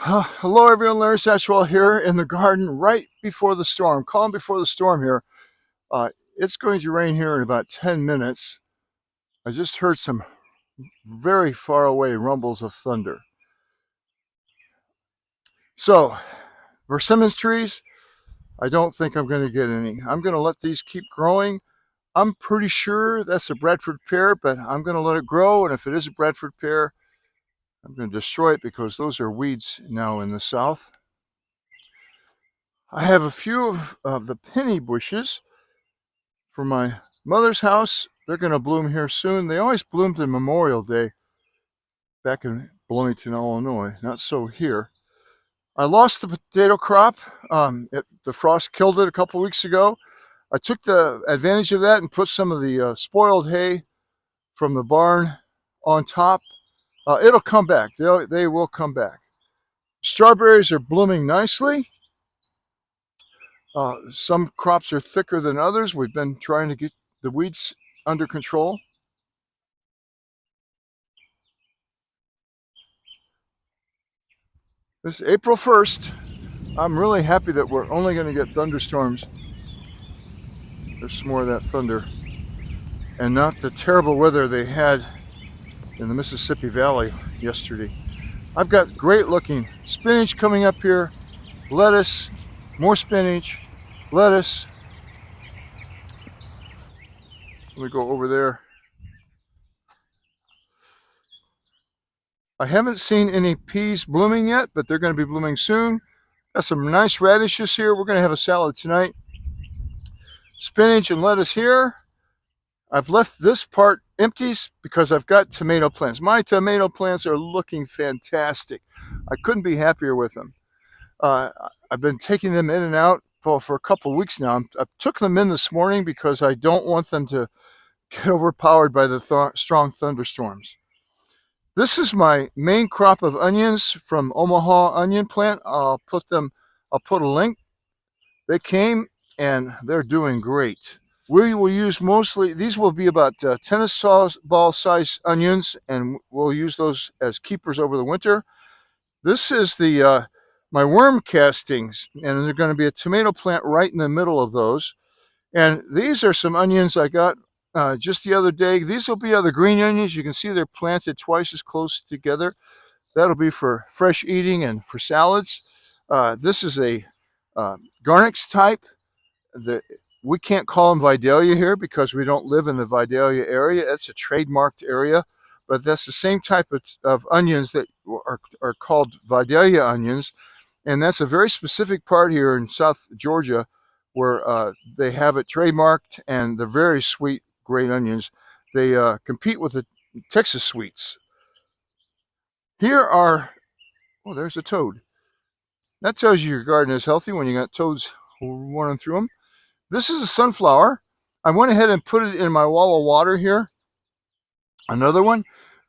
Hello everyone, Larry Satchwell here in the garden right before the storm, calm before the storm here. It's going to rain here in about 10 minutes. I just heard some very far away rumbles of thunder. So, persimmon trees, I don't think I'm going to get any. I'm going to let these keep growing. I'm pretty sure that's a Bradford pear, but I'm going to let it grow, and if it is a Bradford pear, I'm going to destroy it because those are weeds now in the South. I have a few of the penny bushes for my mother's house. They're going to bloom here soon. They always bloomed in Memorial Day back in Bloomington, Illinois. Not so here. I lost the potato crop. The frost killed it a couple weeks ago. I took the advantage of that and put some of the spoiled hay from the barn on top. It'll come back. They will come back. Strawberries are blooming nicely. Some crops are thicker than others. We've been trying to get the weeds under control. This is April 1st. I'm really happy that we're only going to get thunderstorms. There's some more of that thunder. And not the terrible weather they had in the Mississippi Valley yesterday. I've got great looking spinach coming up here, lettuce, more spinach, lettuce. Let me go over there. I haven't seen any peas blooming yet, but they're going to be blooming soon. Got some nice radishes here. We're going to have a salad tonight. Spinach and lettuce here. I've left this part empty because I've got tomato plants. My tomato plants are looking fantastic. I couldn't be happier with them. I've been taking them in and out for a couple of weeks now. I took them in this morning because I don't want them to get overpowered by the strong thunderstorms. This is my main crop of onions from Omaha Onion Plant. I'll put a link. They came and they're doing great. We will use mostly, these will be about tennis ball size onions, and we'll use those as keepers over the winter. This is my worm castings, and there's going to be a tomato plant right in the middle of those. And these are some onions I got just the other day. These will be other green onions. You can see they're planted twice as close together. That'll be for fresh eating and for salads. This is a Garnix type. We can't call them Vidalia here because we don't live in the Vidalia area. It's a trademarked area, but that's the same type of onions that are called Vidalia onions, and that's a very specific part here in South Georgia where they have it trademarked, and they're very sweet, great onions. They compete with the Texas sweets. Here are, oh, there's a toad. That tells you your garden is healthy when you got toads running through them. This is a sunflower. I went ahead and put it in my wall of water here. Another one.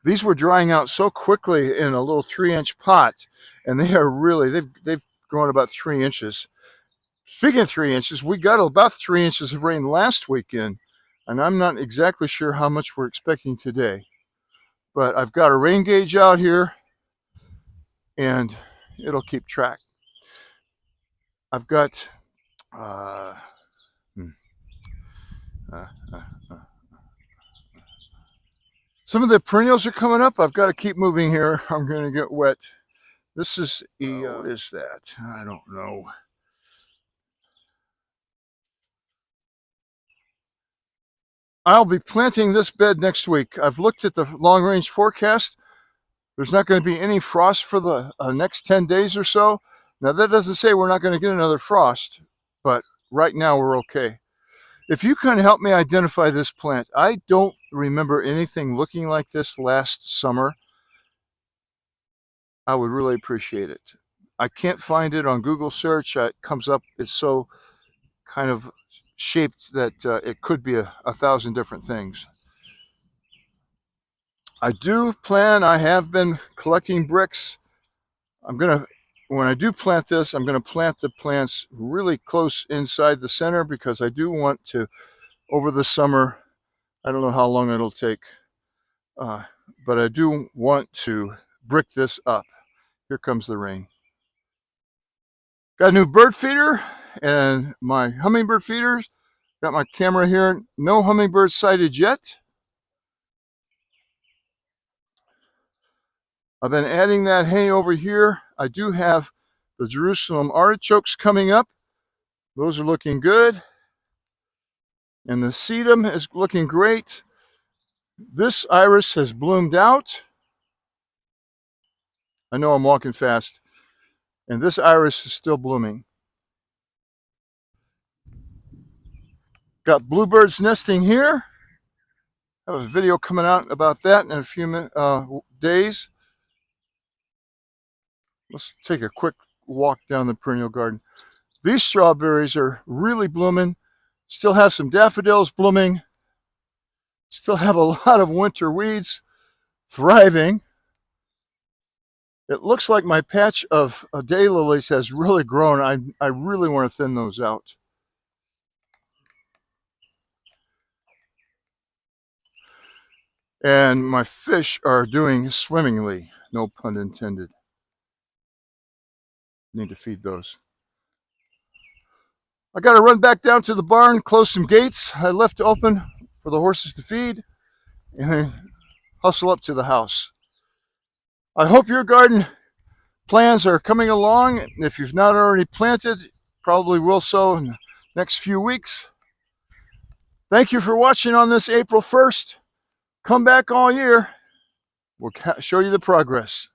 These were drying out so quickly in a little 3-inch pot, and they are really, they've grown about 3 inches. Speaking of 3 inches, we got about 3 inches of rain last weekend, and I'm not exactly sure how much we're expecting today. But I've got a rain gauge out here, and it'll keep track. I've got some of the perennials are coming up. I've got to keep moving here. I'm going to get wet. This is what is that? I don't know. I'll be planting this bed next week. I've looked at the long range forecast. There's not going to be any frost for the next 10 days or so. Now, that doesn't say we're not going to get another frost, but right now we're okay. If you can help me identify this plant, I don't remember anything looking like this last summer. I would really appreciate it. I can't find it on Google search. It comes up, it's so kind of shaped that it could be a thousand different things. I have been collecting bricks. When I do plant this, I'm going to plant the plants really close inside the center because I do want to, over the summer, I don't know how long it'll take, but I do want to brick this up. Here comes the rain. Got a new bird feeder and my hummingbird feeders. Got my camera here. No hummingbirds sighted yet. I've been adding that hay over here. I do have the Jerusalem artichokes coming up. Those are looking good. And the sedum is looking great. This iris has bloomed out. I know I'm walking fast. And this iris is still blooming. Got bluebirds nesting here. I have a video coming out about that in a few days. Let's take a quick walk down the perennial garden. These strawberries are really blooming. Still have some daffodils blooming. Still have a lot of winter weeds thriving. It looks like my patch of daylilies has really grown. I really want to thin those out. And my fish are doing swimmingly, no pun intended. Need to feed those. I got to run back down to the barn, close some gates I left open for the horses to feed, and then hustle up to the house. I hope your garden plans are coming along. If you've not already planted, probably will so in the next few weeks. Thank you for watching on this April 1st. Come back all year. We'll show you the progress.